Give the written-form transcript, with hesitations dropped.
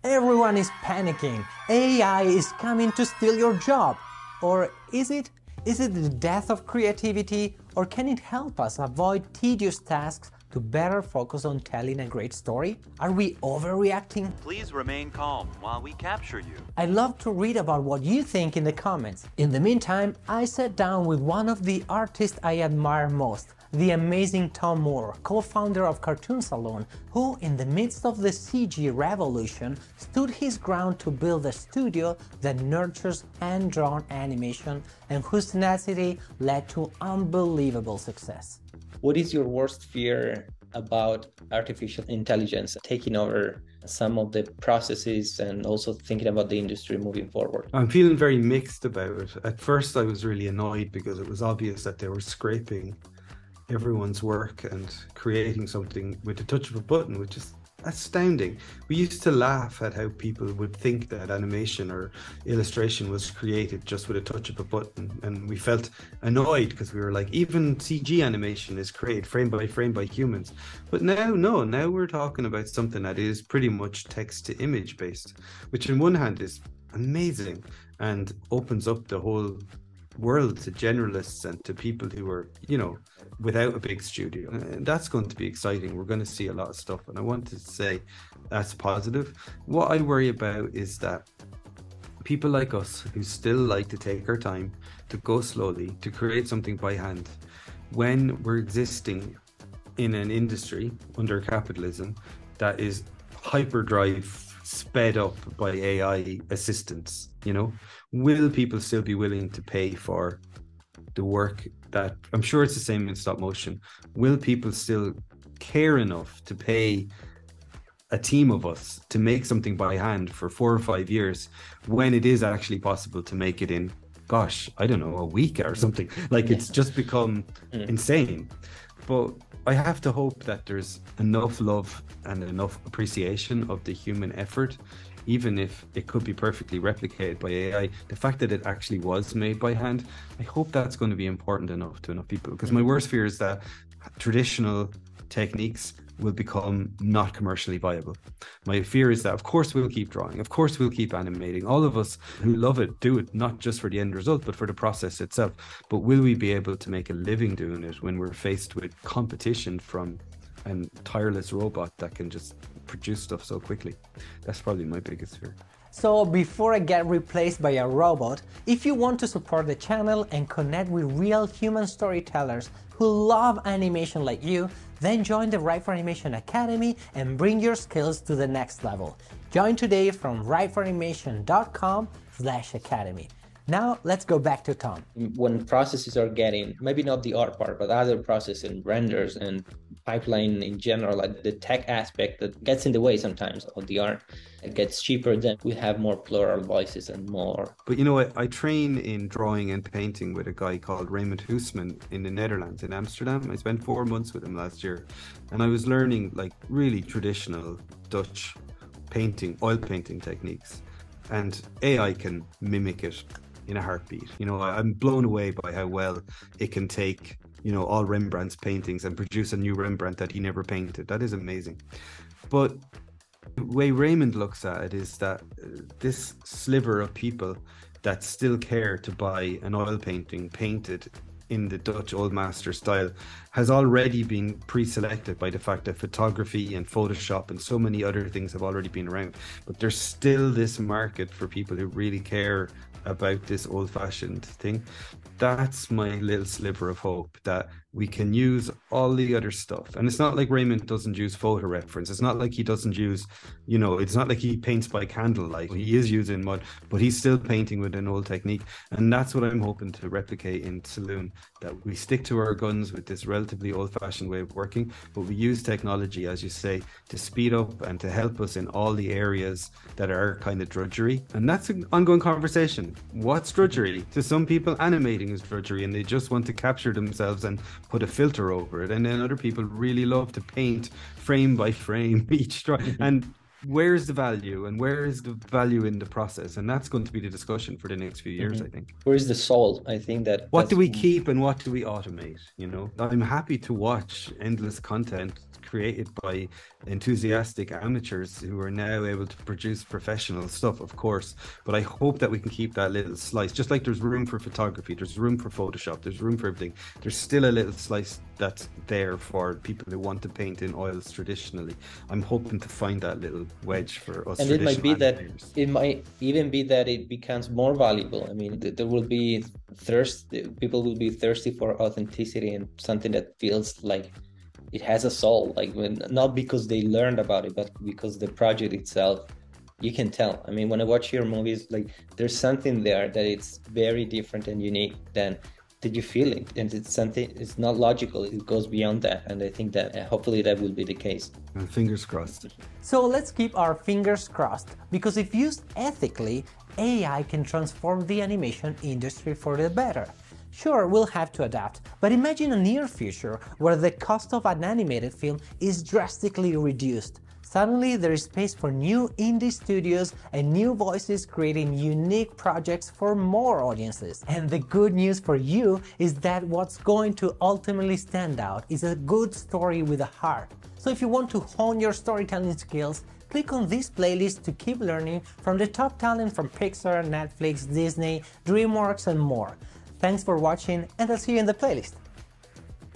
Everyone is panicking. AI is coming to steal your job. Or is it? Is it the death of creativity? Or can it help us avoid tedious tasks to better focus on telling a great story? Are we overreacting? Please remain calm while we capture you. I'd love to read about what you think in the comments. In the meantime, I sat down with one of the artists I admire most, the amazing Tom Moore, co-founder of Cartoon Saloon, who in the midst of the CG revolution stood his ground to build a studio that nurtures hand-drawn animation and whose tenacity led to unbelievable success. What is your worst fear about artificial intelligence taking over some of the processes and also thinking about the industry moving forward? I'm feeling very mixed about it. At first, I was really annoyed because it was obvious that they were scraping everyone's work and creating something with the touch of a button, which is astounding. We used to laugh at how people would think that animation or illustration was created just with a touch of a button, and we felt annoyed because we were like, even CG animation is created frame by humans. But now we're talking about something that is pretty much text to image based, which in one hand is amazing and opens up the whole world to generalists and to people who are, without a big studio. And that's going to be exciting. We're going to see a lot of stuff, and I want to say that's positive. What I worry about is that people like us who still like to take our time, to go slowly, to create something by hand, when we're existing in an industry under capitalism that is hyperdrive sped up by AI assistance, will people still be willing to pay for the work that, I'm sure it's the same in stop motion, will people still care enough to pay a team of us to make something by hand for 4 or 5 years when it is actually possible to make it in, I don't know, a week or something? It's just become insane. But I have to hope that there's enough love and enough appreciation of the human effort, even if it could be perfectly replicated by AI. The fact that it actually was made by hand, I hope that's going to be important enough to enough people. Because my worst fear is that traditional techniques will become not commercially viable. My fear is that, of course, we'll keep drawing, of course, we'll keep animating. All of us who love it do it, not just for the end result, but for the process itself. But will we be able to make a living doing it when we're faced with competition from a tireless robot that can just produce stuff so quickly? That's probably my biggest fear. So before I get replaced by a robot, if you want to support the channel and connect with real human storytellers who love animation like you, then join the Write for Animation Academy and bring your skills to the next level. Join today from writeforanimation.com/academy. Now let's go back to Tom. When processes are getting, maybe not the art part, but other process and renders and pipeline in general, like the tech aspect that gets in the way sometimes of the art, it gets cheaper, then we have more plural voices and more. But I train in drawing and painting with a guy called Raymond Hoosman in the Netherlands, in Amsterdam. I spent 4 months with him last year, and I was learning really traditional Dutch painting, oil painting techniques, and AI can mimic it in a heartbeat. I'm blown away by how well it can take, all Rembrandt's paintings and produce a new Rembrandt that he never painted. That is amazing. But the way Raymond looks at it is that this sliver of people that still care to buy an oil painting painted in the Dutch Old Master style has already been pre-selected by the fact that photography and Photoshop and so many other things have already been around. But there's still this market for people who really care about this old-fashioned thing. That's my little sliver of hope, that we can use all the other stuff. And it's not like Raymond doesn't use photo reference. It's not like he doesn't use, it's not like he paints by candlelight. He is using mud, but he's still painting with an old technique. And that's what I'm hoping to replicate in Saloon, that we stick to our guns with this relatively old-fashioned way of working, but we use technology, as you say, to speed up and to help us in all the areas that are kind of drudgery. And that's an ongoing conversation. What's drudgery? To some people, animating is drudgery and they just want to capture themselves and put a filter over it. And then other people really love to paint frame by frame each drawing. And where's the value and where is the value in the process? And that's going to be the discussion for the next few years, I think. Where is the soul? I think that what do we keep and what do we automate? You know, I'm happy to watch endless content created by enthusiastic amateurs who are now able to produce professional stuff, of course, but I hope that we can keep that little slice. Just like there's room for photography, there's room for Photoshop, there's room for everything, there's still a little slice that's there for people who want to paint in oils traditionally. I'm hoping to find that little wedge for us. And it might be that it might even be that it becomes more valuable. I mean, there will be people will be thirsty for authenticity and something that feels like it has a soul, like not because they learned about it, but because the project itself, you can tell. I mean, when I watch your movies, like there's something there that it's very different and unique than did you feel it, and it's something, it's not logical, it goes beyond that, and I think that hopefully that will be the case. And fingers crossed. So let's keep our fingers crossed, because if used ethically, AI can transform the animation industry for the better. Sure, we'll have to adapt, but imagine a near future where the cost of an animated film is drastically reduced. Suddenly there is space for new indie studios and new voices creating unique projects for more audiences. And the good news for you is that what's going to ultimately stand out is a good story with a heart. So if you want to hone your storytelling skills, click on this playlist to keep learning from the top talent from Pixar, Netflix, Disney, DreamWorks and more. Thanks for watching, and I'll see you in the playlist.